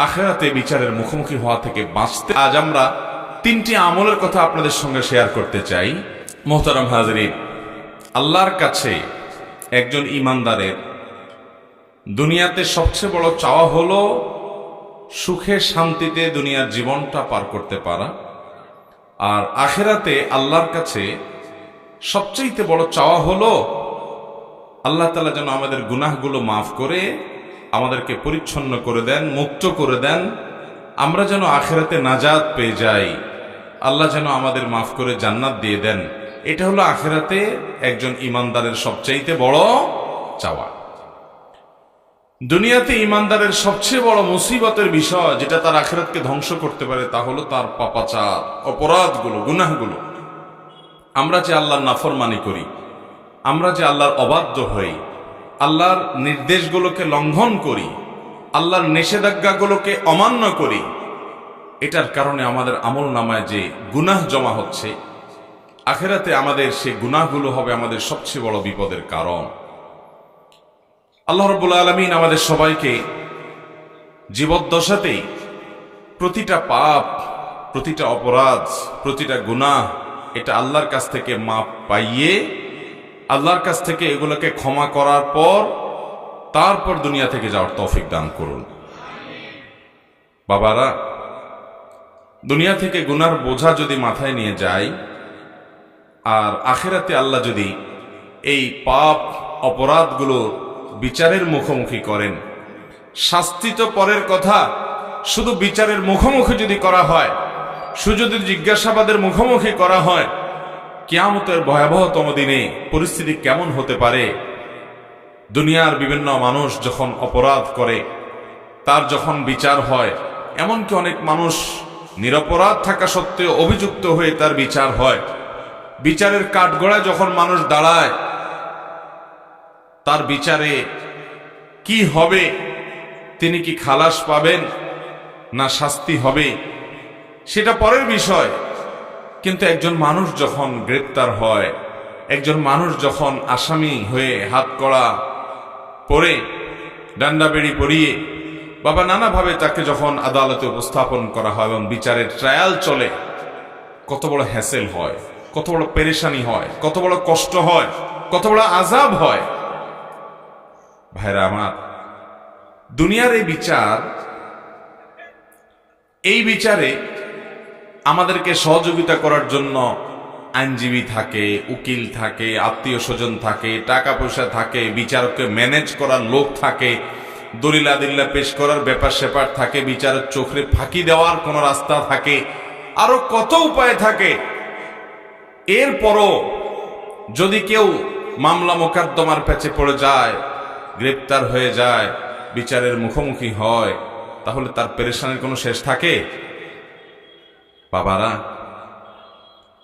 আখিরাতে বিচারের মুখোমুখি হওয়া থেকে বাঁচতে আজ আমরা তিনটি আমলের কথা আপনাদের সঙ্গে শেয়ার করতে চাই। মোহতারাম হাজরিন, আল্লাহর কাছে একজন ঈমানদারের দুনিয়াতে সবচেয়ে বড় চাওয়া হলো সুখে শান্তিতে দুনিয়ার জীবনটা পার করতে পারা, আর আখিরাতে আল্লাহর কাছে সবচেয়ে বড় চাওয়া হলো আল্লাহ তাআলা যেন আমাদের গুনাহগুলো মাফ করে আমাদেরকে পরিচ্ছন্ন করে দেন, মুক্ত করে দেন, আমরা যেন আখিরাতে নাজাত পেয়ে যাই, আল্লাহ যেন আমাদের মাফ করে জান্নাত দিয়ে দেন। এটা হলো আখিরাতে একজন ঈমানদারের সবচেয়ে বড় চাওয়া। দুনিয়াতে ঈমানদারের সবচেয়ে বড় মুসিবতের বিষয় যেটা তার আখিরাতকে ধ্বংস করতে পারে তা হলো তার পাপাচার, অপরাধগুলো, গুনাহগুলো। আমরা যে আল্লাহর নাফরমানি করি, আমরা যে আল্লাহর অবাধ্য হই, আল্লাহর নির্দেশগুলোকে লঙ্ঘন করি, আল্লাহর নিষেধাজ্ঞাগুলোকে অমান্য করি, এটার কারণে আমাদের আমল নামায় যে গুনাহ জমা হচ্ছে, আখিরাতে আমাদের সেই গুনাহগুলো হবে আমাদের সবচেয়ে বড় বিপদের কারণ। আল্লাহ রাব্বুল আলামিন আমাদের সবাইকে জীবদ্দশাতেই প্রতিটা পাপ, প্রতিটা অপরাধ, প্রতিটা গুনাহ এটা আল্লাহর কাছ থেকে মাপ পাইয়ে আল্লাহর কাছ থেকে এগুলোকে ক্ষমা করার পর তারপর দুনিয়া থেকে যাওয়ার তৌফিক দান করুন। বাবারা, দুনিয়া থেকে গুনার বোঝা যদি মাথায় নিয়ে যায় আর আখিরাতে আল্লাহ যদি এই পাপ অপরাধগুলো বিচারের মুখোমুখি করেন, শাস্তি তো পরের কথা, শুধু বিচারের মুখোমুখি যদি করা হয়, শুধু যদি জিজ্ঞাসাবাদের মুখোমুখি করা হয়, কিয়ামতের ভয়াবহতম দিনে পরিস্থিতি কেমন হতে পারে। দুনিয়ার বিভিন্ন মানুষ যখন অপরাধ করে তার যখন বিচার হয়, এমনকি অনেক মানুষ নিরপরাধ থাকা সত্ত্বেও অভিযুক্ত হয়ে তার বিচার হয়, বিচারের কাঠগড়ায় যখন মানুষ দাঁড়ায়, তার বিচারে কি হবে, তিনি কি খালাস পাবেন না শাস্তি হবে সেটা পরের বিষয়। কিন্তু একজন মানুষ যখন গ্রেপ্তার হয়, একজন মানুষ যখন আসামি হয়ে হাত কড়া পরে ডান্ডা বেড়ি পরিয়ে বাবা নানাভাবে তাকে যখন আদালতে উপস্থাপন করা হয় এবং বিচারের ট্রায়াল চলে, কত বড় হ্যাসেল হয়, কত বড় পেরেশানি হয়, কত বড় কষ্ট হয়, কত বড় আযাব হয়। ভাইরা আমার, দুনিয়ার এই বিচারে আমাদেরকে সহযোগিতা করার জন্য আইনজীবী থাকে, উকিল থাকে, আত্মীয় স্বজন থাকে, টাকা পয়সা থাকে, বিচারককে ম্যানেজ করার লোক থাকে, দলিল আদিল্লা পেশ করার ব্যাপার স্যাপার থাকে, বিচারের চোখে ফাঁকি দেওয়ার কোন রাস্তা থাকে, আরো কত উপায় থাকে। এরপরও যদি কেউ মামলা মোকদ্দমার পেছে পড়ে যায়, গ্রেপ্তার হয়ে যায়, বিচারের মুখোমুখি হয়, তাহলে তার পেরেশানির কোনো শেষ থাকে? বাবারা,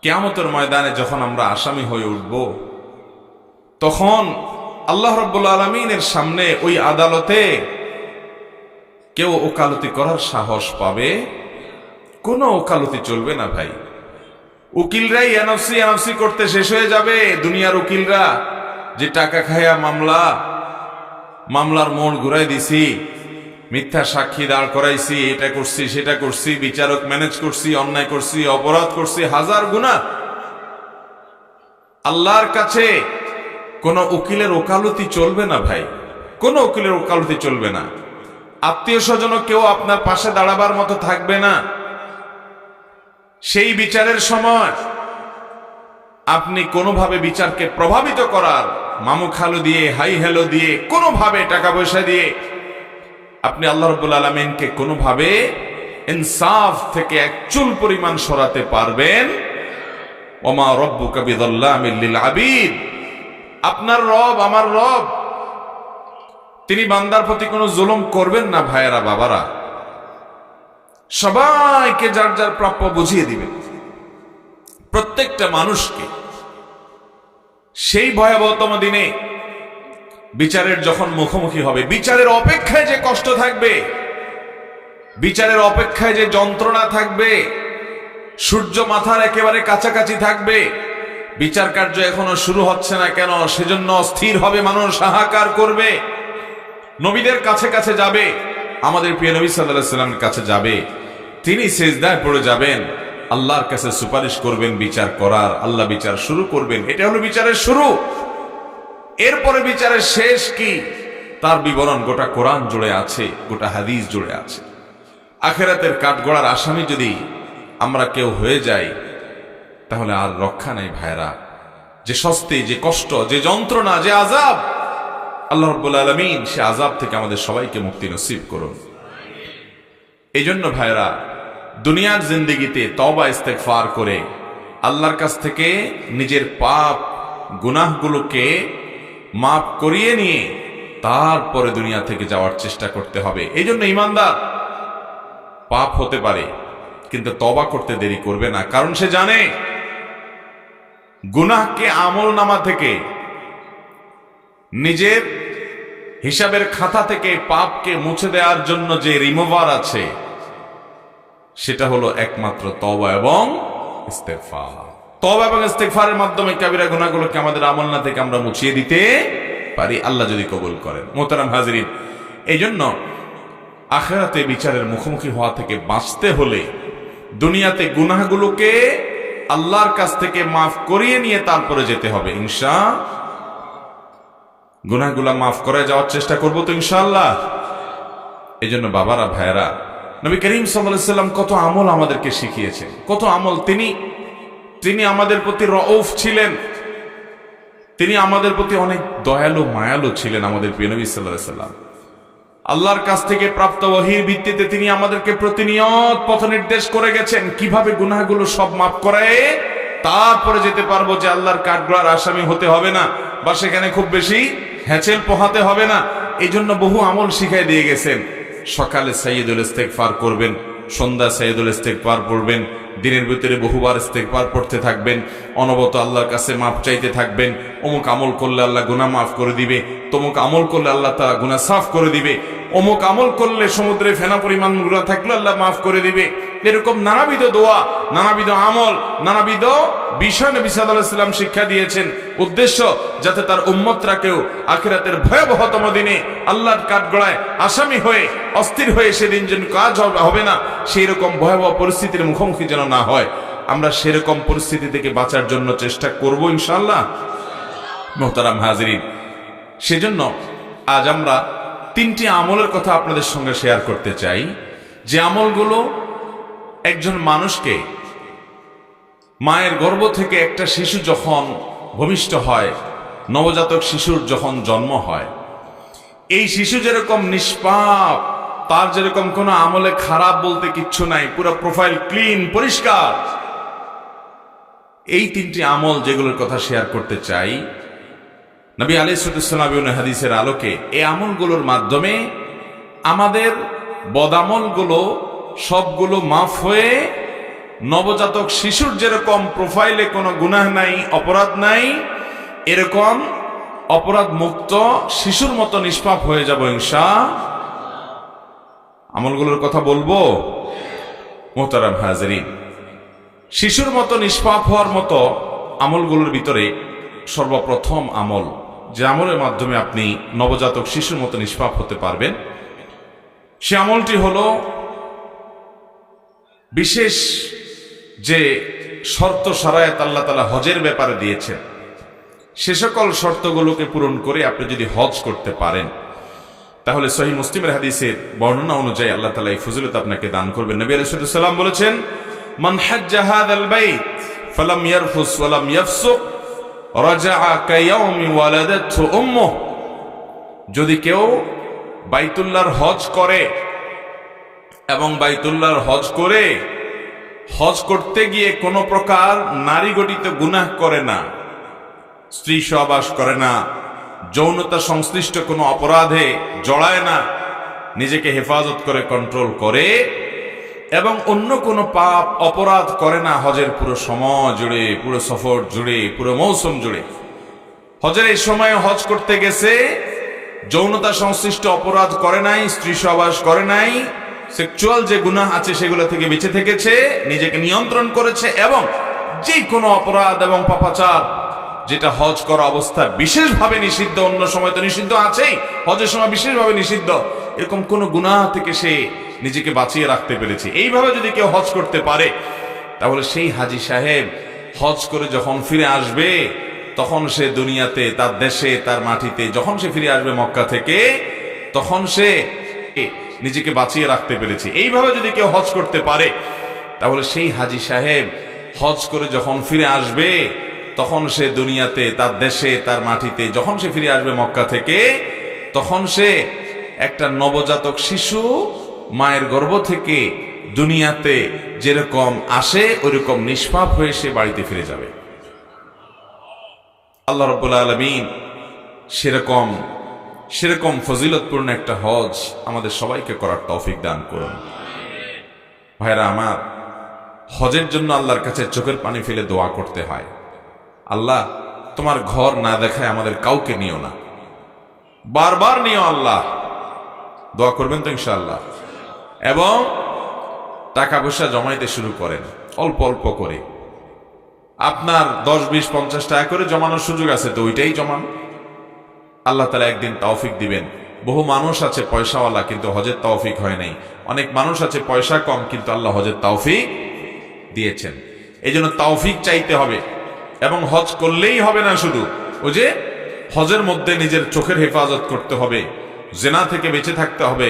কিয়ামতের ময়দানে যখন আমরা আসামি হয়ে উঠব, তখন আল্লাহ রাব্বুল আলামিনের সামনে ওই আদালতে কেউ ওকালতি করার সাহস পাবে? কোনো ওকালতি চলবে না ভাই। উকিলরাই এনওসি করতে শেষ হয়ে যাবে। দুনিয়ার উকিলরা যে টাকা খায়া মামলার মোড় ঘুরাই দিছি, মিথ্যা সাক্ষী দাঁড় করাইছি, এটা করছি সেটা করছি, বিচারক ম্যানেজ করছি, অন্যায় করছি, অপরাধ করছি, হাজার গুনাহ। আল্লাহর কাছে কোন উকিলের ওকালতি চলবে না ভাই, কোন উকিলের ওকালতি চলবে না। আত্মীয় স্বজনও কেউ আপনার পাশে দাঁড়াবার মতো থাকবে না। সেই বিচারের সময় আপনি কোনোভাবে বিচারকে প্রভাবিত করার মামু খালু দিয়ে, হাই হ্যালো দিয়ে, কোনোভাবে টাকা পয়সা দিয়ে আপনি আল্লাহ রাব্বুল আলামিনকে কোনোভাবে ইনসাফ থেকে এক চুল পরিমাণ সরাতে পারবেন? ওমা রব্বুকা বিযাল্লামিল লিল আবিদ। আপনার রব, আমার রব, তিনি বান্দার প্রতি কোনো জুলুম করবেন না। ভাইয়েরা, বাবারা, সবাইকে যার যার প্রাপ্য বুঝিয়ে দিবেন, প্রত্যেকটা মানুষকে। সেই ভয়াবহতম দিনে বিচারের যখন মুখোমুখি হবে, বিচারের অপেক্ষায় যে কষ্ট থাকবে, বিচারের অপেক্ষায় যে যন্ত্রণা থাকবে, সূর্য মাথার একেবারে কাছাকাছি থাকবে, বিচার কার্য এখনো শুরু হচ্ছে না কেন, সেজন্য স্থির হবে মানুষ, হাহাকার করবে, নবীদের কাছে কাছে যাবে, আমাদের প্রিয় নবী সাল্লাল্লাহু আলাইহি সাল্লামের কাছে যাবে, তিনি সিজদায় পড়ে যাবেন, আল্লাহর কাছে সুপারিশ করবেন বিচার করার, আল্লাহ বিচার শুরু করবেন। এটা হলো বিচারের শুরু। এরপরে বিচারের শেষ কি, তার বিবরণ গোটা কোরআন জুড়ে আছে, গোটা হাদিস জুড়ে আছে। আখিরাতের কাঠগড়ার আসামি যদি আমরা কেউ হয়ে যাই, তাহলে আর রক্ষা নেই ভাইরা। যে শাস্তি, যে কষ্ট, যে যন্ত্রণা, যে আযাব, আল্লাহ রাব্বুল আলামিন সে আযাব থেকে আমাদের সবাইকে মুক্তি নসিব করুন। এই জন্য ভাইরা, দুনিয়ার জিন্দেগিতে তওবা ইস্তেগফার করে আল্লাহর কাছ থেকে নিজের পাপ গুনাহগুলোকে মাফ করিয়ে নিয়ে তারপরে দুনিয়া থেকে যাওয়ার চেষ্টা করতে হবে। এই জন্য ঈমানদার পাপ হতে পারে, কিন্তু তওবা করতে দেরি করবে না, কারণ সে জানে গুনাহকে আমলনামা থেকে, নিজের হিসাবের খাতা থেকে পাপকে মুছে দেওয়ার জন্য যে রিমুভার আছে, সেটা হলো একমাত্র তওবা এবং ইস্তেগফার। তওবা এবং ইস্তেগফারের মাধ্যমে কাবিরা গুনাহগুলোকে আমাদের আমলনা থেকে আমরা মুছিয়ে দিতে পারি, আল্লাহ যদি কবুল করেন। মোহতারাম হাজিরিন, এই জন্য আখিরাতে বিচারের মুখোমুখি হওয়া থেকে বাঁচতে হলে দুনিয়াতে গুনাহগুলোকে আল্লাহর কাছ থেকে মাফ করিয়ে নিয়ে তারপরে যেতে হবে ইনশাআল্লাহ। গুনাহগুলা মাফ করে যাওয়ার চেষ্টা করবো তো ইনশাআল্লাহ। এই জন্য বাবারা, ভাইয়েরা, নবী করিম সাল্লাল্লাহু আলাইহি ওয়াসাল্লাম কত আমল আমাদেরকে শিখিয়েছেন, কত আমল। তিনি আমাদের প্রতি রউফ ছিলেন, তিনি আমাদের প্রতি অনেক দয়ালু মায়ালু ছিলেন। আমাদের প্রিয় নবী সাল্লাল্লাহু আলাইহি ওয়াসাল্লাম আল্লাহর কাছ থেকে প্রাপ্ত ওহীর ভিত্তিতে তিনি আমাদেরকে প্রতিনিয়ত পথ নির্দেশ করে গেছেন, কিভাবে গুনাহগুলো সব মাফ করায় তারপরে যেতে পারবো, যে আল্লাহর কাঠগড়ার আসামি হতে হবে না, বা সেখানে খুব বেশি হ্যাঁচেল পোহাতে হবে না। এই জন্য বহু আমল শিখাই দিয়ে গেছেন। সকালে সাইয়্যিদুল ইস্তেগফার করবেন, সন্ধ্যা সাইয়্যিদুল ইস্তেগফার পড়বেন, দিনের ভিতরে বহুবার ইস্তেগফার পড়তে থাকবেন, অনবরত আল্লাহর কাছে মাফ চাইতে থাকবেন। অমুক আমল করলে আল্লাহ গুনাহ মাফ করে দিবে, তমুক আমল করলে আল্লাহ তাআলা গুনাহ সাফ করে দিবে, অমুক আমল করলে সমুদ্রে ফেনা পরিমাণ গুনাহ থাকলে আল্লাহ মাফ করে দিবে। এরকম নানাবিধ দোয়া, নানাবিধ আমল, নানাবিধ বিষয় নবী সাল্লাল্লাহু আলাইহি ওয়াসাল্লাম শিক্ষা দিয়েছেন। উদ্দেশ্য যাতে তার উম্মতরা কেউ আখিরাতের ভয়াবহতম দিনে আল্লাহর কাঠগড়ায় আসামি হয়ে অস্থির হয়ে সেদিন যেন কাজ হবে না, সেই রকম ভয়াবহ পরিস্থিতির মুখোমুখি যেন না হয়। আমরা সেরকম পরিস্থিতি থেকে বাঁচার জন্য চেষ্টা করব ইনশাআল্লাহ। মুহতারাম হাজিরিন, সেজন্য আজ আমরা তিনটি আমলের কথা আপনাদের সঙ্গে শেয়ার করতে চাই, যে আমলগুলো একজন মানুষকে, মায়ের গর্ভ থেকে একটা শিশু যখন ভূমিষ্ঠ হয়, নবজাতক শিশুর যখন জন্ম হয়, এই শিশু যেরকম নিষ্পাপ, তার যেরকম কোনো আমলে খারাপ বলতে কিচ্ছু নাই, পুরো প্রোফাইল ক্লিন, পরিষ্কার। এই তিনটি আমল যেগুলোর কথা শেয়ার করতে চাই, নবী আলাইহিস সালাম হাদিসের আলোকে এই আমলগুলোর মাধ্যমে আমাদের বদামলগুলো সবগুলো মাফ হয়ে নবজাতক শিশুর যেরকম প্রোফাইলে কোনো গুনাহ নাই, অপরাধ নাই, এরকম অপরাধ মুক্ত শিশুর মতো নিষ্পাপ হয়ে যাব ইনশাআল্লাহ। আমলগুলোর কথা বলবো। মুহতারাম হাজিরিন, শিশুর মতো নিষ্পাপ হওয়ার মতো আমলগুলোর ভিতরে সর্বপ্রথম আমল, যে আমলের মাধ্যমে আপনি নবজাতক শিশুর মতো নিষ্পাপ হতে পারবেন, সে আমলটি হলো বিশেষ যে শর্ত শারায়াত আল্লাহ তাআলা হজের ব্যাপারে দিয়েছেন, সে সকল শর্তগুলোকে পূরণ করে আপনি যদি হজ করতে পারেন, তাহলে সহিহ মুসলিমের হাদিসের বর্ণনা অনুযায়ী আল্লাহ তাআলা এই ফজিলত আপনাকে দান করবেন। নবী আলাইহিস সালাম বলেছেন, মান হাজ্জা হাযাল বাইত ফালাম ইয়ারফুস ওয়ালাম ইয়াফসুক রাজাআ কায়াউমি ওয়ালাদাতহু উম্মুহ। যদি কেউ বাইতুল্লাহর হজ করে এবং বাইতুল্লাহর হজ করে হজ করতে গিয়ে কোনো প্রকার নারী গঠিত গুনাহ করে না, স্ত্রী সহবাস করে না, যৌনতা সংশ্লিষ্ট কোনো অপরাধে জড়ায় না, নিজেকে হেফাজত করে কন্ট্রোল করে এবং অন্য কোনো পাপ অপরাধ করে না হজের পুরো সময় জুড়ে, পুরো সফর জুড়ে, পুরো মৌসুম জুড়ে, হজের এই সময় হজ করতে গেছে, যৌনতা সংশ্লিষ্ট অপরাধ করে নাই, স্ত্রী সহবাস করে নাই, সেক্সুয়াল যে গুনাহ আছে সেগুলো থেকে বেঁচে থেকেছে, নিজেকে নিয়ন্ত্রণ করেছে, এবং যে কোনো অপরাধ এবং পাপাচার যেটা হজ করা অবস্থায় বিশেষভাবে নিষিদ্ধ, অন্য সময় তো নিষিদ্ধ আছেই, হজের সময় বিশেষভাবে নিষিদ্ধ, এরকম কোন গুনাহ থেকে সে নিজেকে বাঁচিয়ে রাখতে পেরেছে। এইভাবে যদি কেউ হজ করতে পারে, তাহলে সেই হাজী সাহেব হজ করে যখন ফিরে আসবে, তখন সে দুনিয়াতে, তার দেশে, তার মাটিতে যখন সে ফিরে আসবে মক্কা থেকে, তখন সে নিজেকে বাঁচিয়ে রাখতে পেরেছে। এইভাবে যদি কেউ হজ করতে পারে, তাহলে সেই হাজী সাহেব হজ করে যখন ফিরে আসবে, তখন সে দুনিয়াতে, তার দেশে, তার মাটিতে যখন সে ফিরে আসবে মক্কা থেকে, তখন সে একটা নবজাতক শিশু মায়ের গর্ভ থেকে দুনিয়াতে যেরকম আসে ওইরকম নিষ্পাপ হয়ে সে বাড়িতে ফিরে যাবে। আল্লাহ রাব্বুল আলামিন সেরকম ফজিলতপূর্ণ একটা হজ আমাদের সবাইকে করার তৌফিক দান করুন। ভাইরা আমার, হজের জন্য আল্লাহর কাছে চোখের পানি ফেলে দোয়া করতে হয়, আল্লাহ তোমার ঘর না দেখায় আমাদের কাউকে নিও না, বারবার নিও আল্লাহ। দোয়া করবেন তো ইনশাআল্লাহ। এবং টাকা পয়সা জমাইতে শুরু করেন, অল্প অল্প করে। আপনার 10, 20, 50 টাকা করে জমানোর সুযোগ আছে তো ওইটাই জমান। আল্লাহ তাআলা একদিন তৌফিক দিবেন। বহু মানুষ আছে পয়সাওয়ালা কিন্তু হজের তৌফিক হয় নাই। অনেক মানুষ আছে পয়সা কম কিন্তু আল্লাহ হজের তৌফিক দিয়েছেন। এই জন্য তৌফিক চাইতে হবে। এবং হজ করলেই হবে না, শুধু ওই যে হজের মধ্যে নিজের চোখের হেফাজত করতে হবে, জেনা থেকে বেঁচে থাকতে হবে,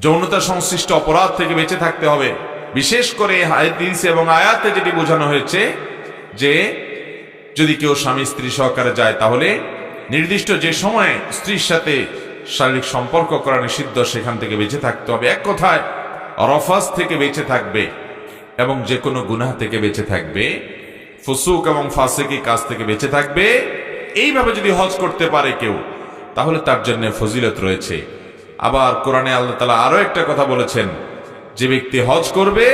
যৌনতা সংশ্লিষ্ট অপরাধ থেকে বেঁচে থাকতে হবে। বিশেষ করে হাদিস এবং আয়াতে যেটি বোঝানো হয়েছে যে যদি কেউ স্বামী স্ত্রী সহকারে যায়, তাহলে নির্দিষ্ট যে সময়ে স্ত্রীর সাথে শারীরিক সম্পর্ক করা নিষিদ্ধ, সেখান থেকে বেঁচে থাকতে হবে। এক কথায় রফাস থেকে বেঁচে থাকবে এবং যে কোনো গুনাহ থেকে বেঁচে থাকবে, ফুসুক এবং ফাসিকি কাজ থেকে বেঁচে থাকবে। এইভাবে যদি হজ করতে পারে কেউ, তাহলে তার জন্য ফজিলত রয়েছে। আবার কোরআনে আল্লাহ তাআলা আরো একটা কথা বলেছেন, যে ব্যক্তি হজ করবে,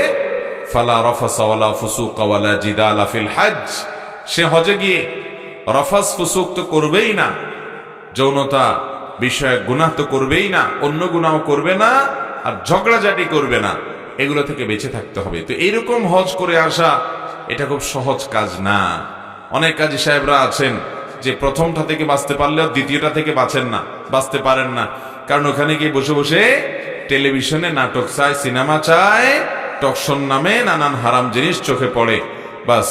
ফালা রাফাসা ওয়ালা ফুসুকা ওয়ালা জিদালা ফিল হজ, সে হজে গিয়ে রফাস ফুসুক তো করবেই না, যৌনতা বিষয়ে গুনাহ তো করবেই না, অন্য গুনাহ করবে না, আর ঝগড়াঝাটি করবে না। এগুলো থেকে বেঁচে থাকতে হবে। তো এইরকম হজ করে আসা এটা খুব সহজ কাজ না। অনেক কাজী সাহেবরা আছেন যে প্রথমটা থেকে বাঁচতে পারলেও দ্বিতীয়টা থেকে বাঁচতে পারেন না। কারণ ওখানে গিয়ে বসে বসে টেলিভিশনে নাটক চায়, সিনেমা চায়, টকশন নামে নানান হারাম জিনিস চোখে পড়ে। বাস,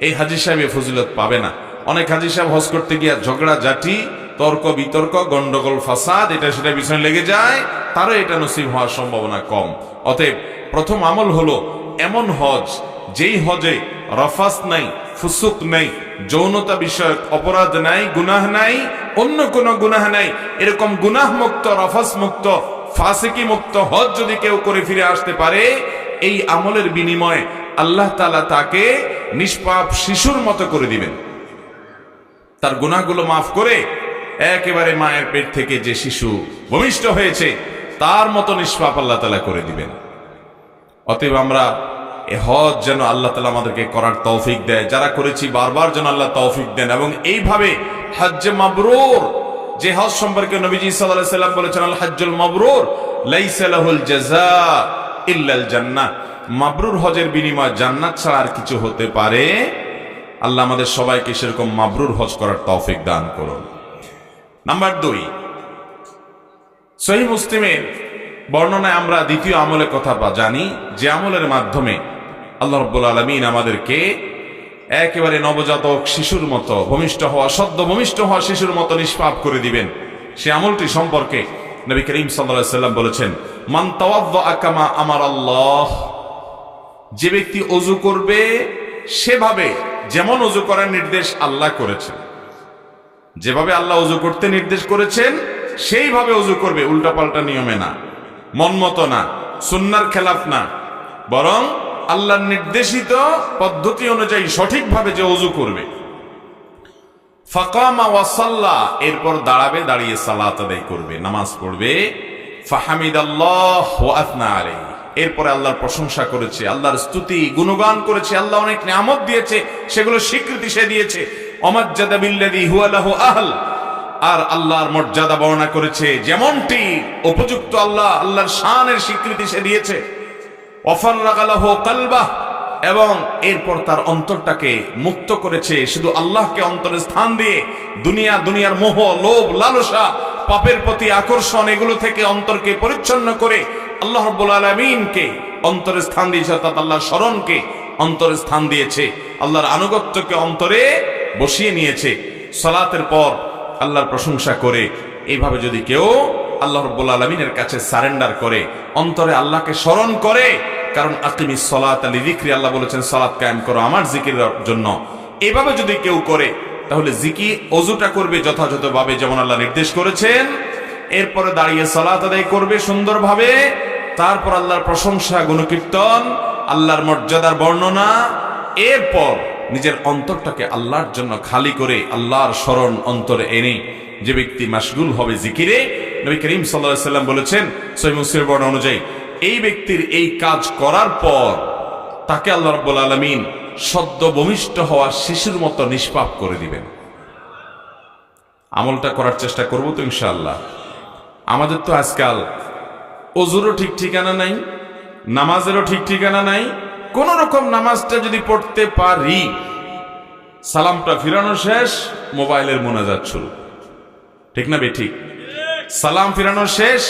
এই হাজী সাহেব ফজিলত পাবে না। অনেক হাজী সাহেব হজ করতে গিয়ে ঝগড়া ঝাঁটি, তর্ক বিতর্ক, গন্ডগোল, ফাসাদ, এটা সেটা পিছনে লেগে যায়, তারও এটা নসিব হওয়ার সম্ভাবনা কম। অতএব প্রথম আমল হলো এমন হজ, যেই হজে রফাস নাই, ফুসুক নাই, যৌনতা বিষয়ক অপরাধ নাই, গুনাহ নাই, অন্য কোন গুনাহ নাই। এরকম গুনাহ মুক্ত, রফাস মুক্ত, ফাসিকি মুক্ত হজ যদি কেউ করে ফিরে আসতে পারে, এই আমলের বিনিময়ে আল্লাহ তাআলা তাকে নিষ্পাপ শিশুর মতো করে দিবেন। তার গুনাহগুলো মাফ করে একেবারে মায়ের পেট থেকে যে শিশু ভূমিষ্ঠ হয়েছে তার মতো নিষ্পাপ আল্লাহ তাআলা করে দিবেন। অতএব আমরা এ হজ যেন আল্লাহ তাআলা আমাদেরকে করার তৌফিক দেয়, যারা করেছি বারবার যেন আল্লাহ তৌফিক দেন। এবং এইভাবে হজ্জে মাবরুর, যে হজ সম্পর্কে নবীজি সাল্লাল্লাহু আলাইহি ওয়াসাল্লাম বলেছেন, আল হজ্জুল মাবরুর লাইসা লাহুল জাযা ইল্লাল জান্নাহ, মাবরুর হজের বিনিময় জান্নাত ছাড়া আর কিছু হতে পারে। আল্লাহ আমাদের সবাইকে সেরকম মাবরুর হজ করার তৌফিক দান করুন। নাম্বার 2, সহিহ মুসলিমের বর্ণনায় আমরা দ্বিতীয় আমলের কথা জানি, যে আমলের মাধ্যমে আল্লাহ রাব্বুল আলামিন আমাদেরকে একেবারে নবজাতক শিশুর মতো, ভূমিষ্ঠ হওয়া, সদ্য ভূমিষ্ঠ হওয়া শিশুর মতো নিষ্পাপ করে দিবেন। সে আমলটি সম্পর্কে নবী করিম সাল্লাল্লাহু আলাইহি ওয়াসাল্লাম বলেছেন, মান তাওয়াদ্দা কামা আমারাল্লাহ, যে ব্যক্তি ওযু করবে সেভাবে যেমন ওযু করার নির্দেশ আল্লাহ করেছেন, যেভাবে আল্লাহ ওযু করতে নির্দেশ করেছেন সেইভাবে ওযু করবে, উল্টাপাল্টা নিয়মে না, মন মতো না, সুন্নাহর খেলাফ না, বরং আল্লাহর নির্দেশিত পদ্ধতি অনুযায়ী সঠিকভাবে যে ওযু করবে। ফাকামা ওয়া সাল্লা, এরপর দাঁড়াবে, দাঁড়িয়ে সালাত আদায় করবে, নামাজ পড়বে। ফাহামিদাল্লাহ ওয়া আথনা আলাইহি, এরপরে আল্লাহর প্রশংসা করেছে, আল্লাহর স্তুতি গুণগান করেছে, আল্লাহ অনেক নিয়ামত দিয়েছে সেগুলো স্বীকৃতি সে দিয়েছে। ওয়ামাজ্জাদা বিল্লাযী হুয়া লাহু আহল, আর আল্লাহর মর্যাদা বর্ণনা করেছে যেমনটি উপযুক্ত, আল্লাহর শানের স্বীকৃতি সে দিয়েছে। ওয়াফাররাগা লাহু কলবাহ, এবং এরপর তার অন্তরটাকে মুক্ত করেছে, শুধু আল্লাহকে অন্তরে স্থান দিয়ে দুনিয়ার মোহ, লোভ, লালসা পাপের প্রতি আকর্ষণ, এগুলো থেকে অন্তরকে পরিচ্ছন্ন করে আল্লাহ রাব্বুল আলামিনকে অন্তরে স্থান দিয়েছে, অর্থাৎ আল্লাহর স্মরণকে অন্তরে স্থান দিয়েছে, আল্লাহর আনুগত্যকে অন্তরে বসিয়ে নিয়েছে। সালাতের পর আল্লাহর প্রশংসা করে এইভাবে যদি কেউ আল্লাহ রাব্বুল আলামিনের কাছে সারেন্ডার করে, অন্তরে আল্লাহকে স্মরণ করে, কারণ আকিমিস সালাতা লিযিকরি, আল্লাহ বলেছেন সালাত কায়েম করো আমার জিকিরের জন্য। এভাবে যদি কেউ করে তাহলে জিকির, ওযুটা করবে যথাযথভাবে যেমন আল্লাহ নির্দেশ করেছেন, এরপরে দাঁড়িয়ে সালাত আদায় করবে সুন্দরভাবে, তারপর আল্লাহর প্রশংসা, গুণকীর্তন, আল্লাহর মর্যাদার বর্ণনা, এরপর নিজের অন্তরটাকে আল্লাহর জন্য খালি করে আল্লাহর স্মরণ অন্তরে এনে যে ব্যক্তি মাশগুল হবে জিকিরে, নবী করিম সাল্লাল্লাহু আলাইহি সাল্লাম বলেছেন সহিহ মুসলিমের বর্ণনা অনুযায়ী, এই ব্যক্তির এই কাজ করার পর তাকে আল্লাহ রাব্বুল আলামিন সদ্য ভূমিষ্ঠ হওয়া শিশুর মতো নিষ্পাপ করে দিবেন। আমলটা করার চেষ্টা করব তো ইনশাআল্লাহ। আমাদের তো আজকাল ওযুরও ঠিক ঠিকানা নাই, নামাজেরও ঠিক ঠিকানা নাই। কোন রকম নামাজটা যদি পড়তে পারি, সালামটা ফিরানো শেষ, মোবাইলের মোনাজাত শুরু, ঠিক না বেঠিক? সালাম ফিরানো শেষ,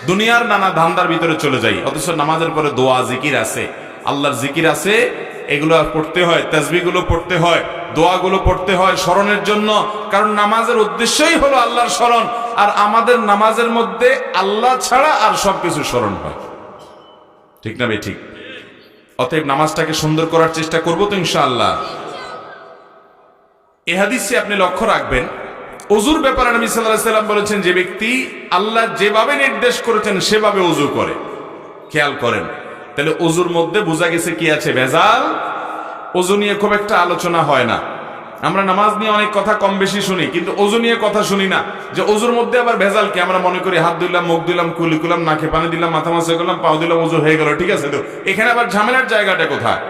দুনিয়ার নানা ধান্দার ভিতরে চলে যাই, অথচ নামাজের পরে দোয়া জিকির আছে, আল্লাহর জিকির আছে, এগুলো পড়তে হয়, তাসবিহগুলো পড়তে হয়, দোয়াগুলো পড়তে হয় স্মরণের জন্য, কারণ নামাজের উদ্দেশ্যই হলো আল্লাহর স্মরণ। আর আমাদের নামাজের মধ্যে আল্লাহ ছাড়া আর সবকিছু স্মরণ হয়, ঠিক না বেঠিক? অতএব নামাজটাকে সুন্দর করার চেষ্টা করব তো ইনশাআল্লাহ। এই হাদিসে আপনি লক্ষ্য রাখবেন, ওযুর ব্যাপারে নবী সাল্লাল্লাহু আলাইহি ওয়াসাল্লাম বলেছেন, যে ব্যক্তি আল্লাহ যেভাবে নির্দেশ করেছেন সেভাবে ওযু করে। খেয়াল করেন, তাহলে ওযুর মধ্যে বোঝা গেছে কি আছে? ভেজাল। ওযু নিয়ে খুব একটা আলোচনা হয় না। আমরা নামাজ নিয়ে অনেক কথা কম বেশি শুনি, কিন্তু ওযু নিয়ে কথা শুনি না, যে ওযুর মধ্যে আবার ভেজাল কি। আমরা মনে করি হাত দিলাম, মুখ দিলাম, কুলি করলাম, নাকে পানি দিলাম, মাথা মাসা করলাম, পাও দিলাম, ওযু হয়ে গেল, ঠিক আছে। তো এখানে আবার ঝামেলার জায়গাটা কোথায়?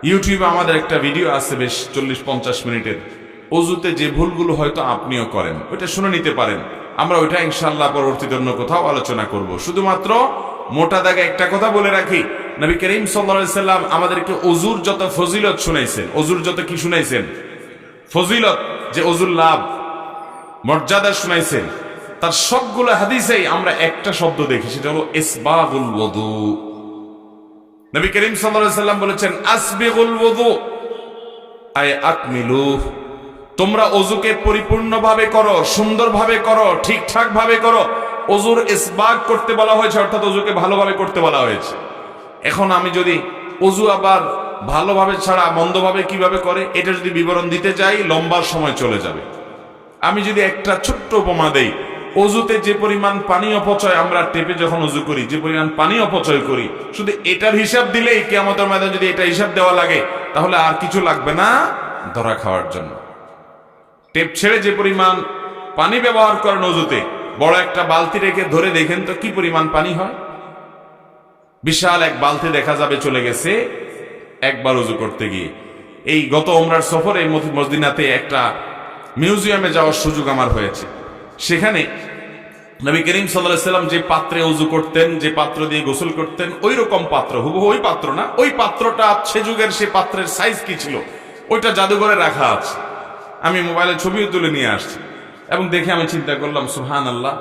ইউটিউবে আমাদের একটা ভিডিও আছে বেশ 40-50 মিনিটের, ওযুতে যে ভুলগুলো হয়তো আপনিও করেন, ওইটা শুনে নিতে পারেন। আমরা ওইটা ইনশাআল্লাহ পরবর্তীতে অন্য কোথাও আলোচনা করব। শুধুমাত্র মোটা দাগে একটা কথা বলে রাখি, নবী করিম সাল্লাল্লাহু আলাইহি সাল্লাম আমাদেরকে ওযুর যত ফজিলত শুনাইছেন, ওযুর যত কি শুনাইছেন? ফজিলত, যে ওযুর লাভ, মর্যাদা শুনাইছেন, তার সবগুলো হাদিসেই আমরা একটা শব্দ দেখি, সেটা হলো ইসবাগুল ওযু। নবী করিম সাল্লাল্লাহু আলাইহি সাল্লাম বলেছেন আসবিগুল ওযু, আয় আকমিলু, তোমরা ওযুকে পরিপূর্ণভাবে করো, সুন্দরভাবে করো, ঠিকঠাক ভাবে করো। ওযুর ইসবাগ করতে বলা হয়েছে, অর্থাৎ ওযুকে ভালোভাবে করতে বলা হয়েছে। এখন আমি যদি ওযু আবার ভালোভাবে ছাড়া মন্দভাবে কিভাবে করে, এটা যদি বিবরণ দিতে যাই লম্বা সময় চলে যাবে। আমি যদি একটা ছোট্ট উপমা দেই, ওযুতে যে পরিমাণ পানি অপচয়, আমরা টেপে যখন ওযু করি যে পরিমাণ পানি অপচয় করি, শুধু এটার হিসাব দিলেই কিয়ামতের ময়দানে যদি এটা হিসাব দেওয়া লাগে, তাহলে আর কিছু লাগবে না ধরা খাওয়ার জন্য। টেপ ছেড়ে যে পরিমাণ পানি ব্যবহার করেন ওযুতে, বড় একটা বালতি রেখে ধরে দেখেন তো কি পরিমাণ পানি হয়। বিশাল এক বালতি দেখা যাবে চলে গেছে একবার ওযু করতে গিয়ে। এই গত উমরার সফরে মদিনাতে একটা মিউজিয়ামে যাওয়ার সুযোগ আমার হয়েছে। সেখানে নবী করিম সাল্লাল্লাহু আলাইহি সাল্লাম যে পাত্রে ওযু করতেন, যে পাত্র দিয়ে গোসল করতেন, ওই রকম পাত্র, হুবহু ওই পাত্র না, ওই পাত্রটা সে যুগের সে পাত্রের সাইজ কি ছিল ওইটা জাদুঘরে রাখা আছে। আমি মোবাইলে ছবিও তুলে নিয়ে আসছি এবং দেখে আমি চিন্তা করলাম, সুবহানাল্লাহ,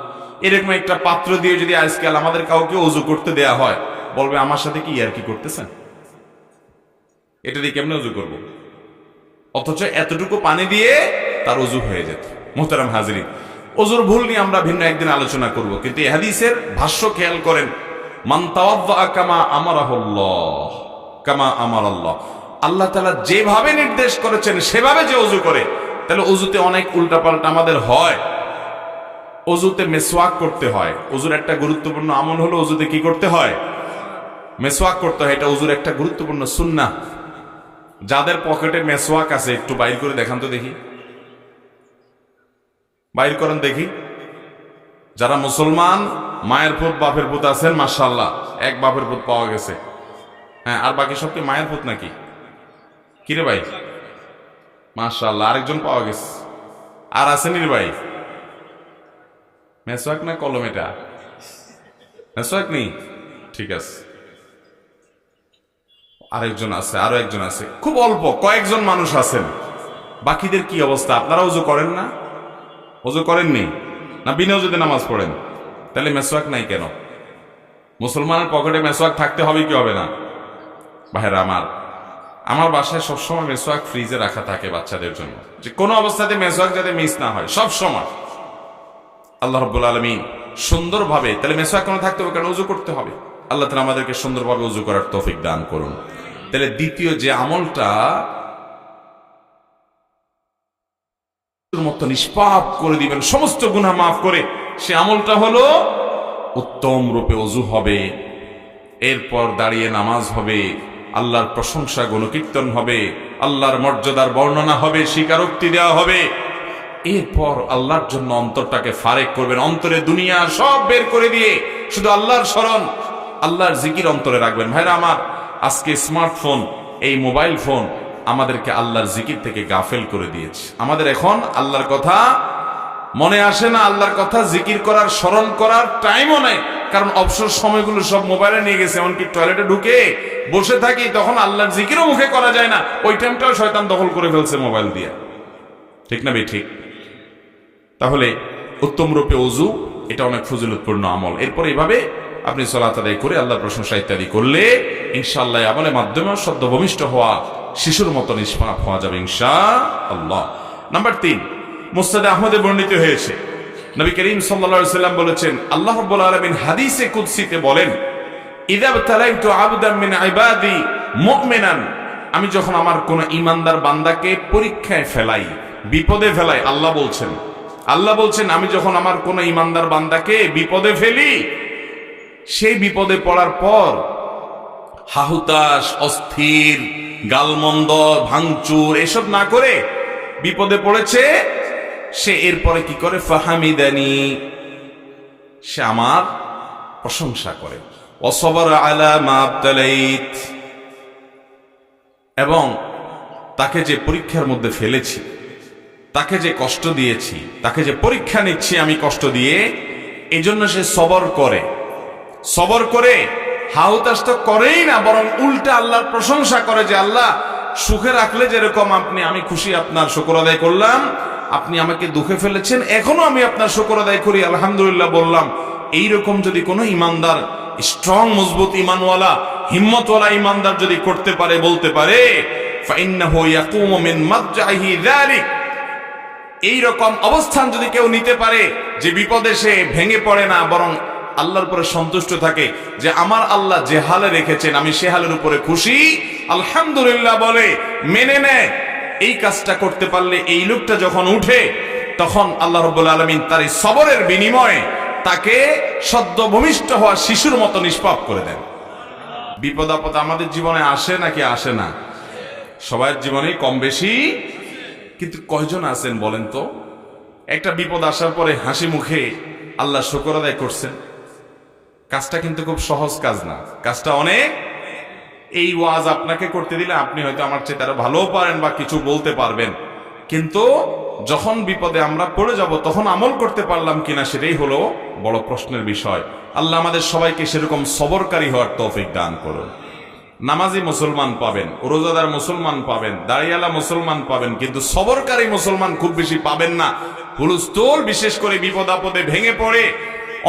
এরকম একটা পাত্র দিয়ে যদি আজকাল আমাদের কাউকে ওযু করতে দেয়া হয়, বলবে আমার সাথে কি আর কি করতেছেন, এটা দিয়ে কেমনে ওযু করব? অথচ এতটুকু পানি দিয়ে তার ওযু হয়ে যেত। মুহতারাম হাজিরিন, ওযুর ভুল নিয়ে আমরা ভিন্ন একদিন আলোচনা করব, কিন্তু এই হাদিসের ভাষ্য খেয়াল করেন, মান তাওয়াদ্দা কামা আমারাহুল্লাহ কামা আমারাল্লাহ, আল্লাহ তাআলা যেভাবে নির্দেশ করেছেন সেভাবে যে ওযু করে, তাহলে ওযুতে অনেক উল্টাপাল্টা আমাদের হয়। ওযুতে মেসওয়াক করতে হয়। ওযুর একটা গুরুত্বপূর্ণ আমল হলো ওযুতে কি করতে হয়? মেসওয়াক করতে হয়। এটা ওযুর একটা গুরুত্বপূর্ণ সুন্নাহ। যাদের পকেটে মেসওয়াক আছে একটু বাইর করে দেখান তো দেখি, বাইর করেন দেখি। যারা মুসলমান মায়ের পুত বাপের পুত আছেন, মাশাআল্লাহ, এক বাপের পুত পাওয়া গেছে। হ্যাঁ, আর বাকি সব কি মায়ের পুত নাকি? কিরে ভাই, মাশাআল্লাহ, আরেকজন পাওয়া গেছে। আর আছেন ভাই? মেসওয়াক না কলম? এটা মেসওয়াক নেই, ঠিক আছে। আরেকজন আছে, আরো একজন আছে, খুব অল্প কয়েকজন মানুষ আছেন। বাকিদের কি অবস্থা? আপনারা ওযু করেন না? ওযু করেননি? না বিনাও যদি নামাজ পড়েন? তাহলে মেসওয়াক নাই কেন? মুসলমানের পকেটে মেসওয়াক থাকতে হবে কি হবে না? ভাইরা আমার বাসায় সবসময় মেসওয়াক ফ্রিজে রাখা থাকে বাচ্চাদের জন্য, যে কোনো অবস্থাতে মেসওয়াক যাতে মিস না হয় সব সময়। আল্লাহ রাব্বুল আলামিন সুন্দরভাবে, তাহলে মেসওয়াক কেন থাকতে হবে? কারণ উযু করতে হবে। আল্লাহ তাআলা আমাদেরকে সুন্দরভাবে উযু করার তৌফিক দান করুন। তাহলে দ্বিতীয় যে আমলটা মতো নিষ্পাপ করে দিবেন, সমস্ত গুনাহ মাফ করে, সে আমলটা হলো উত্তম রূপে ওযু হবে, এরপর দাঁড়িয়ে নামাজ হবে, আল্লাহর প্রশংসা গুণকীর্তন হবে, আল্লাহর মর্যাদার বর্ণনা হবে, স্বীকারোক্তি দেওয়া হবে। এরপর আল্লাহর জন্য অন্তরটাকে ফারেক করবেন, অন্তরে দুনিয়া সব বের করে দিয়ে শুধু আল্লাহর স্মরণ, আল্লাহর জিকির অন্তরে রাখবেন। ভাইরা আমার, আজকে স্মার্টফোন, এই মোবাইল ফোন আমাদেরকে আল্লাহর জিকির থেকে গাফেল করে দিয়েছে। আমাদের এখন আল্লাহর কথা মনে আসে না, আল্লাহর কথা জিকির করার, স্মরণ করার টাইমও নাই। কারণ অবসর সময়গুলো সব মোবাইলে নিয়ে গেছে। এমনকি টয়লেটে ঢুকে বসে থাকি, তখন আল্লাহর জিকিরও মুখে করা যায় না, ওই টাইমটাও শয়তান দখল করে ফেলছে মোবাইল দিয়ে। ঠিক না ভাই? ঠিক। তাহলে উত্তম রূপে ওযু, এটা অনেক ফজিলতপূর্ণ আমল। এরপর এইভাবে আপনি সালাত আদায় করে আল্লাহর প্রশংসা ইত্যাদি করলে ইনশাআল্লাহ আমলের মাধ্যমে সদ্য ভূমিষ্ঠ হওয়া শিশুর মতো নিষ্পাপ হওয়া যাবে ইনশাআল্লাহ। নাম্বার 3, মুসনাদে আহমদে বর্ণিত হয়েছে, নবী করিম সাল্লাল্লাহু আলাইহি ওয়াসাল্লাম বলেছেন, আল্লাহ রাব্বুল আলামিন হাদিসে কুদসিতে বলেন, ইযা বতালাইতু আবদাম মিন ইবাদি মুমিনান, আমি যখন আমার কোন ঈমানদার বান্দাকে পরীক্ষায় ফেলাই, বিপদে ফেলাই, আল্লাহ বলছেন আমি যখন আমার কোন ঈমানদার বান্দাকে বিপদে ফেলি, সেই বিপদে পড়ার পর হাহুতাশ, অস্থির, গালমন্দ, ভাঙচুর এসব না করে বিপদে পড়েছে, সে এরপরে কি করে? ফাহামিদানি, সে আমার প্রশংসা করে। ওয়াসবার আলা মা আবতালাইত, এবং তাকে যে পরীক্ষার মধ্যে ফেলেছি, তাকে যে কষ্ট দিয়েছি, তাকে যে পরীক্ষা নিচ্ছি আমি কষ্ট দিয়ে, এই জন্য সে সবর করে হাউতাস তো করেই না, বরং উল্টা আল্লাহর প্রশংসা করে, যে আল্লাহ সুখে রাখলে যেরকম আমি খুশি, আপনার শুকর আদায় করলাম, আপনি আমাকে দুঃখে ফেলেছেন, এখনো আমি আপনার শুকর আদায় করি, আলহামদুলিল্লাহ বললাম। এইরকম যদি কোনো ইমানদার, স্ট্রং মজবুত ইমানওয়ালা, হিম্মতওয়ালা ইমানদার যদি করতে পারে, বলতে পারে, ফাইন্নাহু ইয়াকুমু মিন মাদজাহি যালিক, এইরকম অবস্থান যদি কেউ নিতে পারে, যে বিপদে সে ভেঙে পড়ে না, বরং আল্লাহর উপরে সন্তুষ্ট থাকে, যে আমার আল্লাহ যে হালে রেখেছেন আমি সে হালের উপরে খুশি, আলহামদুলিল্লাহ বলে মেনে নেয়, এই কাজটা করতে পারলে এই লোকটা যখন উঠে, তখন আল্লাহ রাব্বুল আলামিন তার এই সবরের বিনিময়ে তাকে সদ্য ভূমিষ্ঠ হওয়া শিশুর মতো নিষ্পাপ করে দেন। বিপদ আপদ আমাদের জীবনে আসে নাকি আসে না? সবার জীবনেই কম বেশি, কিন্তু কয়জন আছেন বলেন তো, একটা বিপদ আসার পরে হাসি মুখে আল্লাহ শুকর আদায় করছেন? কাজটা কিন্তু খুব সহজ কাজ না, কাজটা অনেক। এই ওয়াজ আপনাকে করতে দিলে আপনি হয়তো আমার চেয়ে তারা ভালো পারেন বা কিছু বলতে পারবেন, কিন্তু যখন বিপদে আমরা পড়ে যাব তখন আমল করতে পারলাম কিনা সেটাই হলো বড় প্রশ্নের বিষয়। আল্লাহ আমাদের সবাইকে সেরকম সবরকারী হওয়ার তৌফিক দান করুন। নামাজি মুসলমান পাবেন, রোজাদার মুসলমান পাবেন, দাড়িয়ালা মুসলমান পাবেন, কিন্তু সবরকারী মুসলমান খুব বেশি পাবেন না। হুলস্থুল, বিশেষ করে বিপদ আপদে ভেঙে পড়ে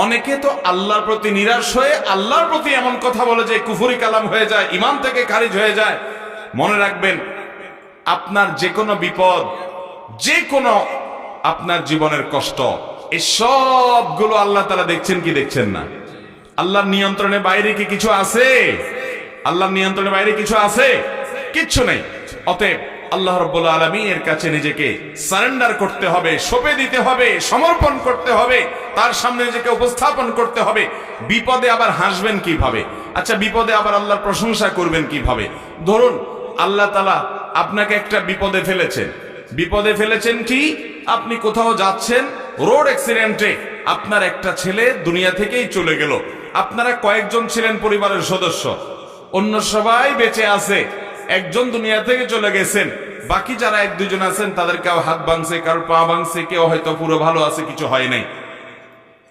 অনেকে তো আল্লাহর প্রতি নিরাশ হয়ে আল্লাহর প্রতি এমন কথা বলে যে কুফরি কালাম হয়ে যায়, ঈমান থেকে খারিজ হয়ে যায়। মনে রাখবেন, আপনার যে কোনো বিপদ, যে কোনো আপনার জীবনের কষ্ট, এই সবগুলো আল্লাহ তাআলা দেখছেন কি দেখছেন না? আল্লাহর নিয়ন্ত্রণের বাইরে কি কিছু আছে? আল্লাহর নিয়ন্ত্রণের বাইরে কিছু আছে? কিচ্ছু নেই। অতএব আল্লাহ রাব্বুল আলামিনের কাছে নিজেকে সারেন্ডার করতে হবে, সঁপে দিতে হবে, সমর্পণ করতে হবে, তার সামনে নিজেকে উপস্থাপন করতে হবে। বিপদে আবার হাসবেন কিভাবে? আচ্ছা, বিপদে আবার আল্লাহর প্রশংসা করবেন কিভাবে? ধরুন আল্লাহ তাআলা আপনাকে একটা বিপদে ফেলেছেন কি? আপনি কোথাও যাচ্ছেন, রোড অ্যাক্সিডেন্টে আপনার একটা ছেলে দুনিয়া থেকেই চলে গেল। আপনারা কয়েকজন ছিলেন পরিবারের সদস্য, অন্য সবাই বেঁচে আছে, একজন দুনিয়া থেকে চলে গেছেন, বাকি যারা এক দুজন আছেন তাদের কেউ হাত ভাঙছে, কারো পা ভাঙছে, কেউ হয়তো পুরো ভালো আছে, কিছু হয় নাই।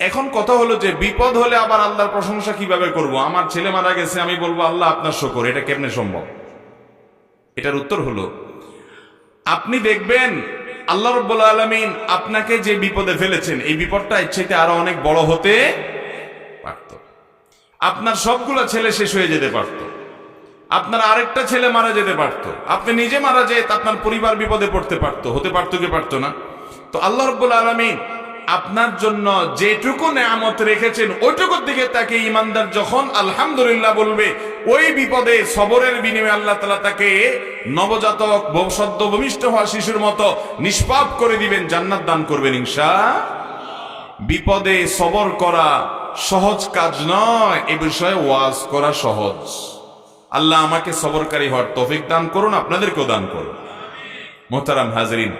এখন কথা হলো যে বিপদ হলে আবার আল্লাহর প্রশংসা কিভাবে করব? আমার ছেলে মারা গেছে, আমি বলবো আল্লাহ আপনার শুকর, এটা কেমনে সম্ভব? এটার উত্তর হলো, আপনি দেখবেন আল্লাহ রাব্বুল আলামিন আপনাকে যে বিপদে ফেলেছেন, এই বিপদটা ইচ্ছেতে আরো অনেক বড় হতে পারত। আপনার সবগুলো ছেলে শেষ হয়ে যেতে পারত, আপনার আরেকটা ছেলে মারা যেতে পারত, আপনি নিজে মারা যেত, আপনার পরিবার বিপদে পড়তে পারত, হতে পারত কি পারত না? তো আল্লাহ রাব্বুল আলামিন আপনার জন্য যেটুকু নেয়ামত রেখেছেন ওইটুকুর দিকে তাকে ইমানদার যখন আলহামদুলিল্লাহ বলবে, ওই বিপদে সবরের বিনিময়ে আল্লাহ তাআলা তাকে নবজাতক সদ্য ভূমিষ্ঠ হওয়া শিশুর মতো নিষ্পাপ করে দিবেন, জান্নাত দান করবেন ইনশাআল্লাহ। বিপদে সবর করা সহজ কাজ নয়, এ বিষয়ে ওয়াজ করা সহজ। আল্লাহ আমাকে সবরকারী হওয়ার তৌফিক দান করুন, আপনাদেরকেও দান করুন। মুহতারাম হাজরিন,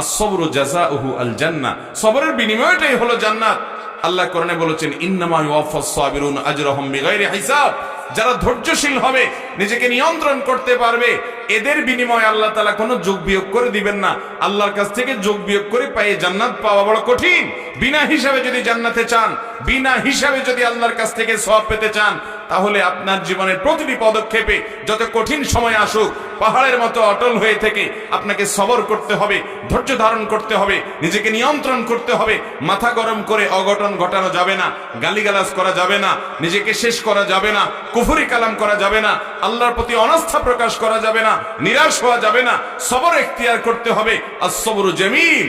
as-sabru জাযাউহু আল-জান্নাহ, সবরের বিনিময়টাই হলো জান্নাত। আল্লাহ কোরআনে বলেছেন, ইন্নামা ইউওয়াফাস সাবিরুন আজরাহুম বিগাইরি হিসাব। যারা ধৈর্যশীল হবে, নিজেকে নিয়ন্ত্রণ করতে পারবে, এদের বিনিময়ে আল্লাহ তাআলা কোনো যোগ বিয়োগ করে দিবেন না। আল্লাহর কাছ থেকে যোগ বিয়োগ করে পায়ে জান্নাত পাওয়া বড় কঠিন। বিনা হিসাবে যদি জান্নাতে চান, বিনা হিসাবে যদি আল্লাহর কাছ থেকে সওয়াব পেতে চান, তাহলে আপনার জীবনের প্রতিটি পদক্ষেপে যত কঠিন সময় আসুক, পাহাড়ের মতো অটল হয়ে থেকে আপনাকে সবর করতে হবে, ধৈর্য ধারণ করতে হবে, নিজেকে নিয়ন্ত্রণ করতে হবে। মাথা গরম করে অঘটন ঘটানো যাবে না, গালিগালাজ করা যাবে না, নিজেকে শেষ করা যাবে না, কুফরি কালাম করা যাবে না, আল্লাহর প্রতি অনাস্থা প্রকাশ করা যাবে না, নিরাশ হওয়া যাবে না। সবর এখতিয়ার করতে হবে। আস-সবরু জামিল,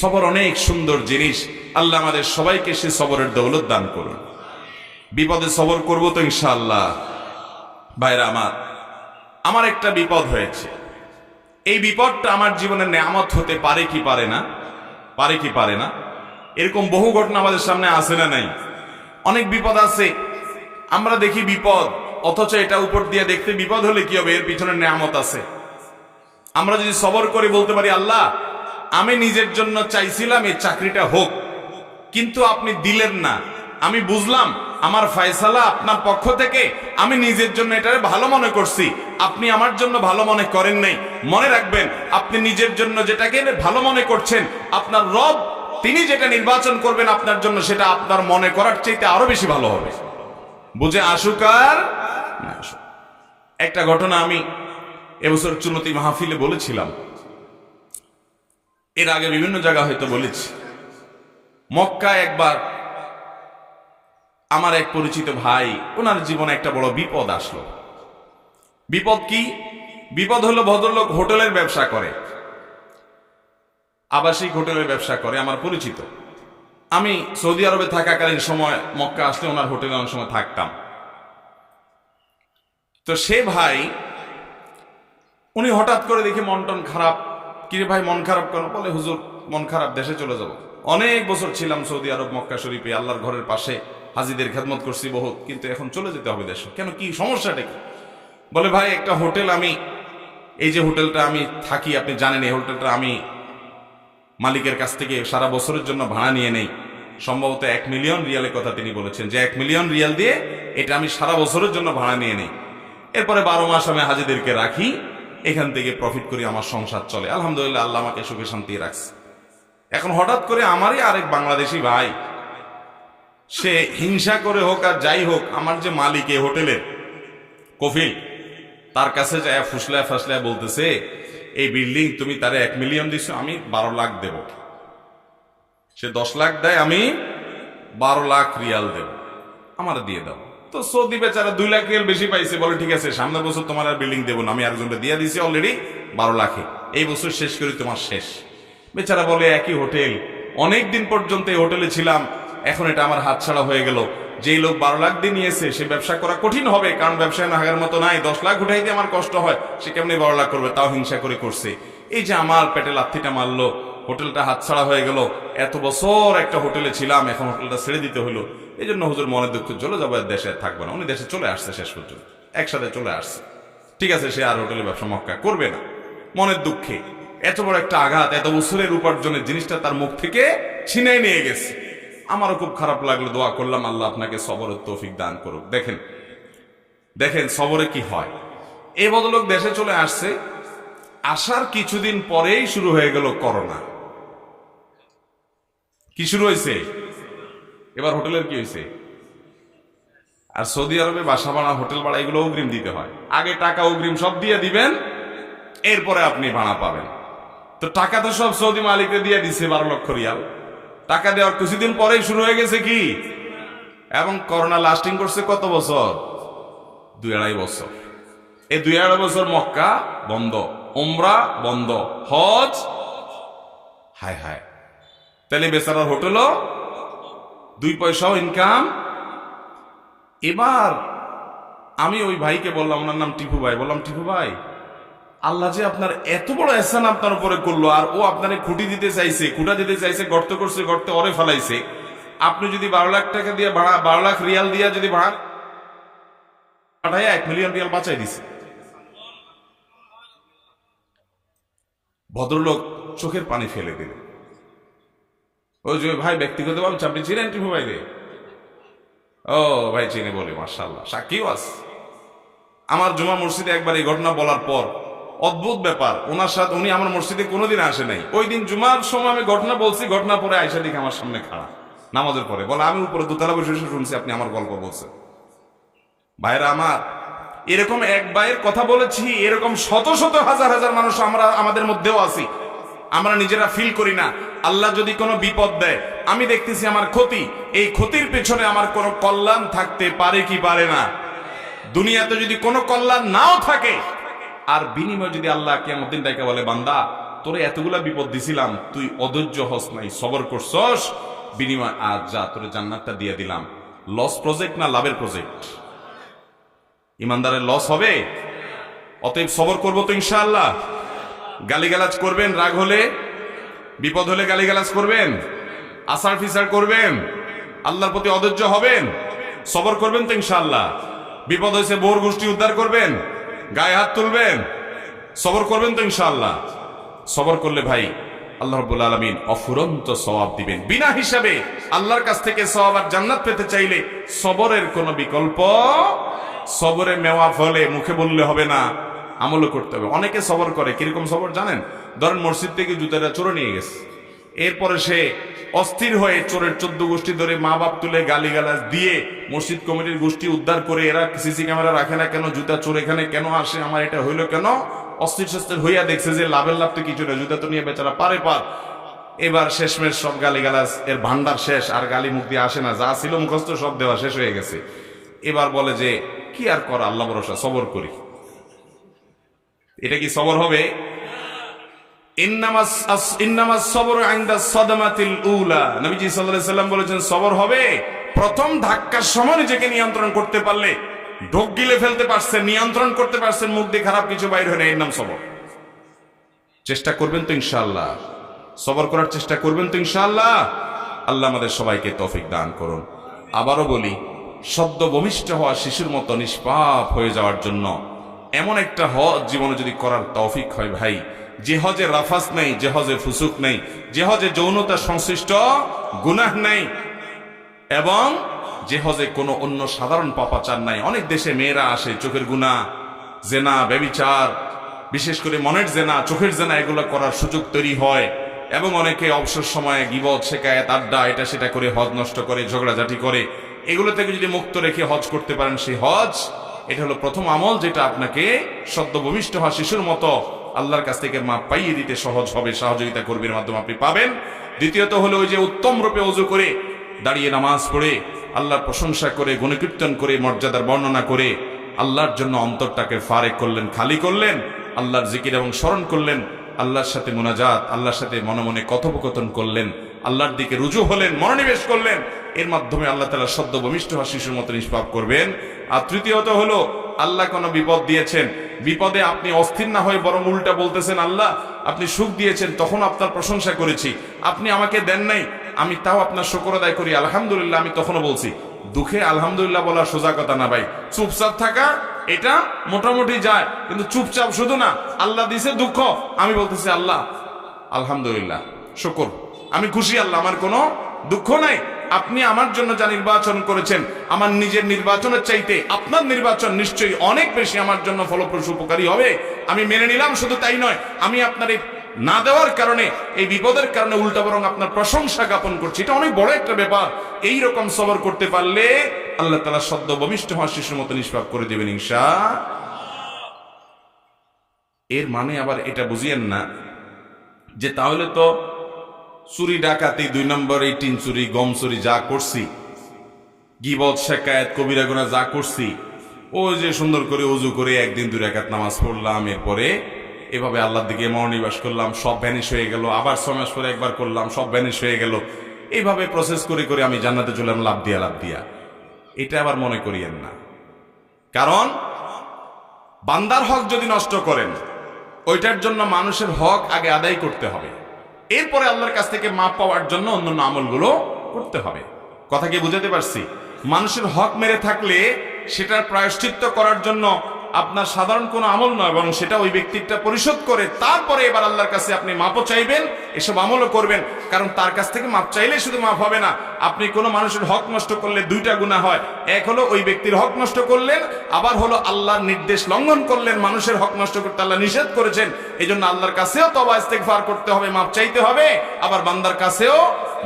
সবর অনেক সুন্দর জিনিস। আল্লাহ আমাদের সবাইকে সে সবরের দৌলত দান করুন। বিপদে সবর করব তো ইনশাআল্লাহ। ভাইরা আমার একটা বিপদ হয়েছে। এই বিপদটা আমার জীবনের নেয়ামত হতে পারে কি পারে না, পারে কি পারে না। এরকম বহু ঘটনা আমাদের সামনে আসে না নাই? অনেক বিপদ আছে, আমরা দেখি বিপদ, অথচ এটা উপর দিয়ে দেখতে বিপদ হলে কি হবে, এর পিছনে নেয়ামত আছে। আমরা যদি সবর করে বলতে পারি, আল্লাহ আমি নিজের জন্য চাইছিলাম এই চাকরিটা হোক, কিন্তু আপনি দিলেন না, আমি বুঝলাম আমার ফয়সালা আপনার পক্ষ থেকে, আমি নিজের জন্য এটারে ভালো মনে করছি, আপনি আমার জন্য ভালো মনে করেন নাই। মনে রাখবেন, আপনি নিজের জন্য যেটাকে ভালো মনে করছেন, আপনার রব তিনি যেটা নির্বাচন করবেন আপনার জন্য, সেটা আপনার মনে করার চাইতে আরো বেশি ভালো হবে। বুঝে আসুক আর না আসুক। একটা ঘটনা আমি এবছর চুনতি মাহফিলে বলেছিলাম, এর আগে বিভিন্ন জায়গা হয়তো বলেছি। মক্কায় একবার আমার এক পরিচিত ভাই, ওনার জীবনে একটা বড় বিপদ আসলো। বিপদ কি? বিপদ হলো, ভদ্রলোক হোটেলের ব্যবসা করে, আবাসিক হোটেলের ব্যবসা করে, আমার পরিচিত। আমি সৌদি আরবে থাকাকালীন সময় মক্কা আসলে ওনার হোটেলে অনেক সময় থাকতাম। তো সে ভাই, উনি হঠাৎ করে দেখি মন টন খারাপ। কিরে ভাই মন খারাপ কেন? বলে, হুজুর মন খারাপ, দেশে চলে যাব। অনেক বছর ছিলাম সৌদি আরব মক্কা শরীফে, আল্লাহর ঘরের পাশে হাজিদের খেদমত করছি বহুত, কিন্তু এখন চলে যেতে হবে দেশে। কেন, কি সমস্যাটা কি? বলে, ভাই একটা হোটেল, আমি এই যে হোটেলটা আমি থাকি, আপনি জানেন এই হোটেলটা আমি মালিকের কাছ থেকে সারা বছরের জন্য ভাড়া নিয়ে নেই। সম্ভবত 1 মিলিয়ন রিয়ালের কথা তিনি বলেছেন, যে 1 মিলিয়ন রিয়াল দিয়ে এটা আমি সারা বছরের জন্য ভাড়া নিয়ে নেই। এরপরে 12 মাস আমি হাজিদেরকে রাখি, এখান থেকে প্রফিট করি, আমার সংসার চলে। আলহামদুলিল্লাহ, আল্লাহ আমাকে সুখে শান্তি রাখছে। এখন হঠাৎ করে আমারই আরেক বাংলাদেশি ভাই, সে হিংসা করে হোক আর যাই হোক, আমার যে মালিক এই হোটেলের কফিল, তার কাছে যায় ফুসলায় ফাসলায় বলতেছে, এই বিল্ডিং তুমি তারে 1 মিলিয়ন দিছো, আমি 12 লাখ দেব। সে 10 লাখ দেয়, আমি 12 লাখ রিয়াল দেব, আমার দিয়ে দাও। তো সৌদি বেচারা 2 লাখ রিয়াল বেশি পাইছে, বলে ঠিক আছে সামনের বছর তোমার আর বিল্ডিং দেবো না, আমি আরেকজনকে দিয়ে দিছি অলরেডি 12 লাখে, এই বছর শেষ করি, তোমার শেষ। বেচারা বলে, একই হোটেল, অনেক দিন পর্যন্ত এই হোটেলে ছিলাম, এখন এটা আমার হাতছাড়া হয়ে গেল। যেই লোক 12 লাখ দিয়ে নিয়েছে, সে ব্যবসা করা কঠিন হবে, কারণ ব্যবসায় নাগার মতো নাই। 10 লাখ উঠাইতে আমার কষ্ট হয়, সে কেমনি 12 লাখ করবে? তাও হিংসা করে করছে। এই যে আমার পেটে লাথিটা মারলো, হোটেলটা হাতছাড়া হয়ে গেল, এত বছর একটা হোটেলে ছিলাম, এখন হোটেলটা ছেড়ে দিতে হলো। এই জন্য হুজুর মনের দুঃখ, চলে যাবো, দেশে থাকবে না। উনি দেশে চলে আসছে, শেষ পর্যন্ত একসাথে চলে আসছে। ঠিক আছে, সে আর হোটেলের ব্যবসা মক্কা করবে না। মনের দুঃখে এত বড় একটা আঘাত, এত বছরের উপার্জনের জিনিসটা তার মুখ থেকে ছিনাই নিয়ে গেছে। আমারও খুব খারাপ লাগলো, দোয়া করলাম আল্লাহ আপনাকে সবরের তৌফিক দান করুক। দেখেন দেখেন সবরে কি হয়। এই ভদ্রলোক দেশে চলে আসছে, আসার কিছুদিন পরেই শুরু হয়ে গেল করোনা। কি শুরু হয়েছে? এবার হোটেলের কি হয়েছে? আর সৌদি আরবে বাসা ভাড়া, হোটেল ভাড়া, এগুলো অগ্রিম দিতে হয়। আগে টাকা অগ্রিম সব দিয়ে দিবেন, এরপরে আপনি ভাড়া পাবেন। তো টাকা তো সব সৌদি মালিককে দিয়ে দিছে 12 লক্ষ রিয়াল। টাকা দেওয়ার কিছুদিন পরেই শুরু হয়ে গেছে কি, এবং করোনা লাস্টিং করছে কত বছর, 2-2.5 বছর। এই 2-2.5 বছর মক্কা বন্ধ, উমরা বন্ধ, হজ হায় হায়। তাহলে বেচারার হোটেলও 2 পয়সাও ইনকাম। এবার আমি ওই ভাইকে বললাম, ওনার নাম টিপু ভাই, বললাম টিপু ভাই, আল্লাহ যে আপনার এত বড় এহসান আপনার উপরে করলো, আর ও আপনার খুঁটি দিতে চাইছে, খুঁটা দিতে চাইছে, গর্ত করছে, গর্তে অরে ফেলাইছে। আপনি যদি 12 লাখ টাকা দিয়ে ভাড়া, 12 লাখ রিয়াল দিয়ে যদি ভাড়া পাঠাইয়া 1 মিলিয়ন রিয়াল বাঁচাই দিছে। ভদ্রলোক চোখের পানি ফেলে দিল। ওই যে ভাই ব্যক্তিগতভাবে আপনি চিনেন টিপু ভাই রে? ও ভাই চিনে, বলে মাশাআল্লাহ, সাক্ষীও আছে। আমার জুমা মসজিদে একবার এই ঘটনা বলার পর অদ্ভুত ব্যাপার, ওনার সাথে উনি আমার মসজিদে কোনোদিন আসে নাই। ওই দিন জুমার সময় আমি ঘটনা বলছি, ঘটনা পরে আয়সা দিকে আমার সামনে খাড়া নামাজের পরে, বলে আমি উপরে দোতলা বসে শুনছি আপনি আমার গল্প বলছেন। ভাইরা আমার, এরকম এক ভাইয়ের কথা বলেছি, এরকম শত শত হাজার হাজার মানুষ আমরা আমাদের মধ্যেও আছি, আমরা নিজেরা ফিল করি না। আল্লাহ যদি কোনো বিপদ দেয়, আমি দেখতেছি আমার ক্ষতি, এই ক্ষতির পেছনে আমার কোনো কল্যাণ থাকতে পারে কি পারে না? দুনিয়াতে যদি কোনো কল্যাণ নাও থাকে, আর বিনিময় যদি আল্লাহ কিয়ামত দিন ডাইকা বলে, বান্দা তোরে এতগুলা বিপদ দিছিলাম, তুই অধৈর্য হস নাই, সবর করছস, বিনিময় আজ যা তোরে জান্নাতটা দিয়ে দিলাম। লস প্রজেক্ট না লাভের প্রজেক্ট? ইমানদারের লস হবে। অতএব সবর করবো তো ইনশাআল্লাহ। গালিগালাজ করবেন, রাগ হলে, বিপদ হলে গালিগালাজ করবেন, আসার ফিসার করবেন, আল্লাহর প্রতি অধৈর্য হবেন, সবর করবেন তো ইনশাআল্লাহ। বিপদ হয়েছে বোর গোষ্ঠী উদ্ধার করবেন, গায়ে হাত তুলবেন, সবর করবেন তো ইনশাআল্লাহ। সবর করলে ভাই আল্লাহ রাব্বুল আলামিন অফুরন্ত সওয়াব দিবেন বিনা হিসাবে। আল্লাহর কাছ থেকে সওয়াব আর জান্নাত পেতে চাইলে সবরের কোনো বিকল্প, সবরে মেওয়া ফলে মুখে বললে হবে না, আমলও করতে হবে। অনেকে সবর করে, কিরকম সবর জানেন? ধরেন মসজিদ থেকে জুতাটা চোরে নিয়ে গেছে, এরপরে সে অস্থির হয়ে চোরের 14 গোষ্ঠী ধরে মা বাপ তুলে গালিগালাজ দিয়ে মসজিদ কমিটির গোষ্ঠী উদ্ধার করে, এরা সিসি ক্যামেরা রাখে না কেন, জুতা চোর এখানে কেন আসে, আমার এটা হইলো কেন, অস্থির সস্থির হইয়া দেখছে যে লাভের লাভ তো কিছু না, জুতা তো নিয়ে বেচারা পারে পার। এবার শেষমেশ সব গালিগালাজ এর ভান্ডার শেষ, আর গালি মুখ দিয়ে আসে না, যা ছিল মুখস্থ সব দেওয়া শেষ হয়ে গেছে। এবার বলে যে কি আর করা, আল্লাহ ভরসা, সবর করি। এটা কি সবর হবে? ইন্নামাস সবরু ইনদা সাদমাতিল উলা, নবীজি সাল্লাল্লাহু আলাইহি সাল্লাম বলেছেন সবর হবে প্রথম ধাক্কার সময় নিজেকে নিয়ন্ত্রণ করতে পারলে, ঢোক গিলে ফেলতে পারছেন, নিয়ন্ত্রণ করতে পারছেন, মুখ দিয়ে খারাপ কিছু বাইর হয় না, এর নাম সবর। চেষ্টা করবেন তো ইনশাআল্লাহ, সবর করার চেষ্টা করবেন তো ইনশাআল্লাহ। আল্লাহ আমাদের সবাইকে তৌফিক দান করুন। আবারও বলি, সদ্য ভূমিষ্ঠ হওয়া শিশুর মতো নিষ্পাপ হয়ে যাওয়ার জন্য এমন একটা হজ জীবনে যদি করার তৌফিক হয় ভাই, যে হজে রাফাস নেই, যে হজে ফুসুক নেই, যে হজে যৌনতা সংশ্লিষ্ট গুনাহ নেই, এবং যে হজে কোনো অন্য সাধারণ পাপাচার নাই। অনেক দেশে মেয়েরা আসে, চোখের গুনাহ, জেনা, ব্যভিচার, বিশেষ করে মনের জেনা, চোখের জেনা, এগুলো করার সুযোগ তৈরি হয়, এবং অনেকে অবসর সময়ে গীবত, শিকায়াত, আড্ডা, এটা সেটা করে হজ নষ্ট করে, ঝগড়াঝাটি করে। এগুলো থেকে যদি মুক্ত রেখে হজ করতে পারেন, সেই হজ, এটা হলো প্রথম আমল যেটা আপনাকে সদ্য ভূমিষ্ঠ হওয়া শিশুর মতো আল্লাহর কাছ থেকে মাপ পাইয়ে দিতে সহজ হবে, সহযোগিতা করবের মাধ্যমে আপনি পাবেন। দ্বিতীয়ত হলো ওই যে উত্তম রূপে ওযু করে দাঁড়িয়ে নামাজ পড়ে আল্লাহর প্রশংসা করে, গুণকীর্তন করে, মর্যাদার বর্ণনা করে আল্লাহর জন্য অন্তরটাকে ফারেক করলেন, খালি করলেন, আল্লাহর জিকির এবং স্মরণ করলেন, আল্লাহর সাথে মুনাজাত, আল্লাহর সাথে মনে মনে কথোপকথন করলেন, আল্লাহর দিকে রুজু হলেন, মনোনিবেশ করলেন। এর মাধ্যমে আল্লাহ তাআলা সদ্য ভূমিষ্ঠ হওয়া শিশুর মতো নিষ্পাপ করবেন। আর তৃতীয়ত হলো, আল্লাহ কোনো বিপদ দিয়েছেন, বিপদে আপনি অস্থির না হয়ে বরং উল্টা বলতেছেন, আল্লাহ আপনি সুখ দিয়েছেন, তখন আপনার প্রশংসা করেছি, আপনি আমাকে দেন নাই, আমি তাও আপনার শুকর আদায় করি, আলহামদুলিল্লাহ, আমি তখনও বলছি। দুঃখে আলহামদুলিল্লাহ বলা সোজা কথা না ভাই, চুপচাপ থাকা এটা মোটামুটি যায়, কিন্তু চুপচাপ শুধু না, আল্লাহ দিছে দুঃখ, আমি বলতেছি আল্লাহ আলহামদুলিল্লাহ, শুকর, আমি খুশি, আল্লাহ আমার কোনো দুঃখ নাই, আপনি আমার জন্য যা নির্বাচন করেছেন, আমার নিজের নির্বাচনের চাইতে আপনার নির্বাচন নিশ্চয়ই অনেক বেশি আমার জন্য ফলপ্রসূ, উপকারী হবে, আমি মেনে নিলাম। শুধু তাই নয়, আমি আপনার এই না দেওয়ার কারণে, এই বিপদের কারণে উল্টা বরং আপনার প্রশংসা জ্ঞাপন করছি, এটা অনেক বড় একটা ব্যাপার। এই রকম সবর করতে পারলে আল্লাহ তাআলা সদ্য ভূমিষ্ঠ হওয়া শিশুর মতো নিষ্পাপ করে দেবেন ইনশাআল্লাহ। এর মানে আবার এটা বুঝিয়েন না যে তাহলে তো চুরি ডাকাতি, 2 নম্বর এই টিন চুরি, গম চুরি যা করছি, গীবত শেকায়েত কবিরা গুনাহ যা করছি, ওই যে সুন্দর করে ওযু করে একদিন 2 রাকাত নামাজ পড়লাম, এরপরে এভাবে আল্লাহর দিকে মনোনিবেশ করলাম, সব ভ্যানিশ হয়ে গেল, আবার 6 মাস পরে একবার করলাম, সব ভ্যানিশ হয়ে গেল, এইভাবে প্রসেস করে করে আমি জান্নাতে চললাম লাভ দিয়া। এটা আবার মনে করিয়েন না। কারণ বান্দার হক যদি নষ্ট করেন, ওইটার জন্য মানুষের হক আগে আদায় করতে হবে, এরপরে আল্লাহর কাছ থেকে মাপ পাওয়ার জন্য অন্যান্য আমলগুলো করতে হবে। কথা কি বুঝাতে পারছি? মানুষের হক মেরে থাকলে সেটার প্রায়শ্চিত্ত করার জন্য আপনার সাধারণ কোনো আমল নয়, বরং সেটা ওই ব্যক্তিটা পরিশোধ করে তারপরে এবার আল্লাহর কাছে আপনি মাপও চাইবেন, এসব আমলও করবেন। কারণ তার কাছ থেকে মাপ চাইলে শুধু মাপ হবে না, আপনি কোনো মানুষের হক নষ্ট করলে 2টা গুনাহ হয়। এক হলো ওই ব্যক্তির হক নষ্ট করলেন, আবার হলো আল্লাহর নির্দেশ লঙ্ঘন করলেন। মানুষের হক নষ্ট করতে আল্লাহ নিষেধ করেছেন, এই জন্য আল্লাহর কাছেও তওবা ইস্তেগফার করতে হবে, মাপ চাইতে হবে, আবার বান্দার কাছেও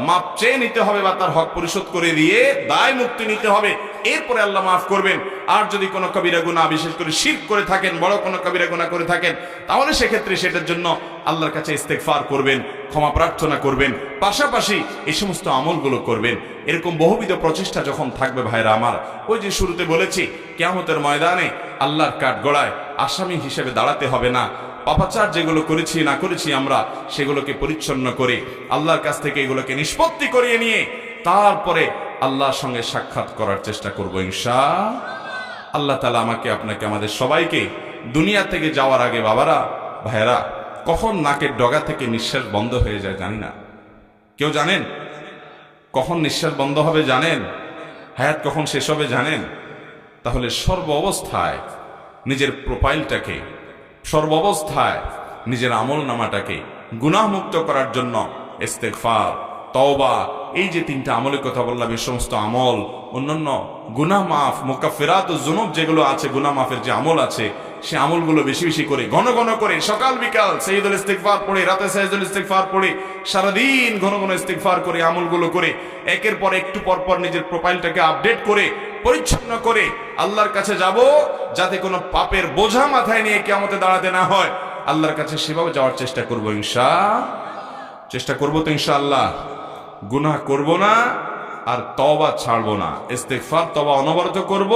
মাপ চেয়ে নিতে হবে বা তার হক পরিশোধ করে দিয়ে দায় মুক্তি নিতে হবে, এরপরে আল্লাহ মাফ করবেন। আর যদি কোনো কবিরা গুনাহ, বিশেষ করে শিরক করে থাকেন, বড় কোনো কবিরা গুনাহ করে থাকেন, তাহলে সেক্ষেত্রে সেটার জন্য আল্লাহর কাছে ইস্তেগফার করবেন, ক্ষমা প্রার্থনা করবেন, পাশাপাশি এই সমস্ত আমলগুলো করবেন। এরকম বহুবিধ প্রচেষ্টা যখন থাকবে ভাইরা আমার, ওই যে শুরুতে বলেছি, কিয়ামতের ময়দানে আল্লাহর কাঠগড়ায় আসামি হিসেবে দাঁড়াতে হবে না। পাপাচার যেগুলো করেছি না করেছি আমরা, সেগুলোকে পরিচ্ছন্ন করে আল্লাহর কাছ থেকে এগুলোকে নিষ্পত্তি করিয়ে নিয়ে তারপরে আল্লাহর সঙ্গে সাক্ষাৎ করার চেষ্টা করবো ইনশাআল্লাহ। আল্লাহ তাআলা আমাকে, আপনাকে, আমাদের সবাইকে দুনিয়া থেকে যাওয়ার আগে, বাবারা ভাইয়েরা, কখন নাকের ডগা থেকে নিঃশ্বাস বন্ধ হয়ে যায় জানি না। কেউ জানেন কখন নিঃশ্বাস বন্ধ হবে? জানেন হায়াত কখন শেষ হবে? জানেন? তাহলে সর্ব অবস্থায় নিজের প্রোফাইলটাকে, সর্ব অবস্থায় নিজের আমল নামাটাকে গুনাহমুক্ত করার জন্য ইস্তেগফার, তওবা, এই যে 3টা আমলের কথা বললাম, এই সমস্ত আমল, অন্যান্য গুনাহ মাফ, মুকাফফিরাতুজ যুনুব যেগুলো আছে, গুনাহ মাফের যে আমল আছে, সে আমলগুলো বেশি বেশি করে, ঘন ঘন করে, সকাল বিকাল সাইয়্যিদুল ইস্তিগফার পড়ে, রাতে সাইয়্যিদুল ইস্তিগফার পড়ে, সারাদিন ঘন ঘন ইস্তিগফার করে, আমলগুলো করে, একের পর একটু পর পর নিজের প্রোফাইলটাকে আপডেট করে, পরিচ্ছন্ন করে আল্লাহর কাছে যাব, যাতে কোনো পাপের বোঝা মাথায় নিয়ে কিয়ামতে দাঁড়াতে না হয়। আল্লাহর কাছে সেভাবে যাওয়ার চেষ্টা করবো চেষ্টা করবো তো ইনশাআল্লাহ। গুনাহ করব না, আর তওবা ছাড়বো না। ইস্তেগফার, তওবা অনবরত করব,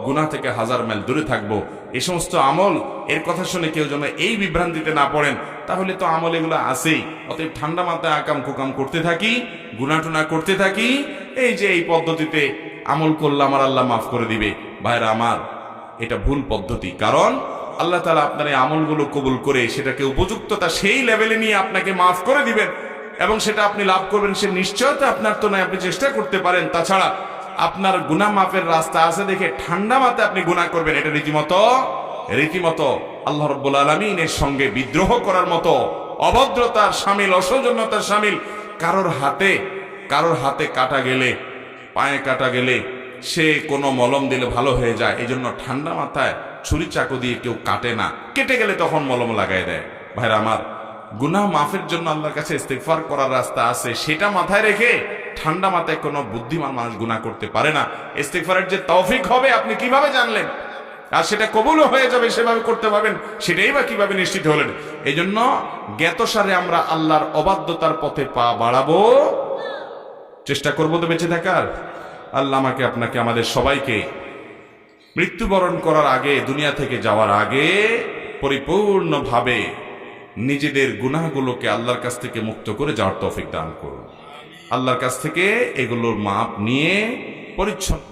গুনাহ থেকে 1000 মাইল দূরে থাকবো। এই সমস্ত আমল, এর কথা শুনে কেউ যেন এই বিভ্রান্তিতে না পড়েন, তাহলে তো আমল এগুলো আছেই। অতএব ঠান্ডা মাথায় আকাম কুকাম করতে থাকি, গুনাহ টুনা করতে থাকি, এই যে এই পদ্ধতিতে আমল করলাম আর আল্লাহ মাফ করে দিবে, ভাইরা আমার, এটা ভুল পদ্ধতি। কারণ আল্লাহ তাআলা আপনার এই আমলগুলো কবুল করে সেটাকে উপযুক্ততা সেই লেভেলে নিয়ে আপনাকে মাফ করে দিবেন, এবং সেটা আপনি লাভ করবেন, সে নিশ্চয়তা আপনার তো নয়। আপনি চেষ্টা করতে পারেন, তাছাড়া আপনার গুনাহ মাফের রাস্তা আছে দেখে ঠান্ডা মাথায় আপনি গুনাহ করবেন, এটা রীতিমতো আল্লাহ রাব্বুল আলামিনের সঙ্গে বিদ্রোহ করার মতো, অভদ্রতার শামিল, অসৌজন্যতার শামিল। কারোর হাতে কাটা গেলে, পায়ে কাটা গেলে সে কোনো মলম দিলে ভালো হয়ে যায়, এই জন্য ঠান্ডা মাথায় ছুরি চাকু দিয়ে কেউ কাটে না, কেটে গেলে তখন মলম লাগাই দেয়। ভাইরা আমার, গুনাহ মাফের জন্য আল্লাহর কাছে ইস্তেগফার করার রাস্তা আছে, সেটা মাথায় রেখে ঠান্ডা মাথায় কোনো বুদ্ধিমান মানুষ গুনাহ করতে পারে না। ইস্তেগফারের যে তৌফিক হবে আপনি কিভাবে জানলেন? আর সেটা কবুলও হয়ে যাবে, সেভাবে করতে পারবেন, সেটাই বা কিভাবে নিশ্চিত হলেন? এই জন্য জ্ঞাতসারে আমরা আল্লাহর অবাধ্যতার পথে পা বাড়াবো, চেষ্টা করবো তো বেঁচে থাকার। আল্লাহ আমাকে, আপনাকে, আমাদের সবাইকে মৃত্যুবরণ করার আগে, দুনিয়া থেকে যাওয়ার আগে পরিপূর্ণভাবে নিজেদের গুনাহগুলোকে আল্লাহর কাছ থেকে মুক্ত করে যাওয়ার তৌফিক দান করুন। আল্লাহর কাছ থেকে এগুলোর মাপ নিয়ে পরিচ্ছন্ন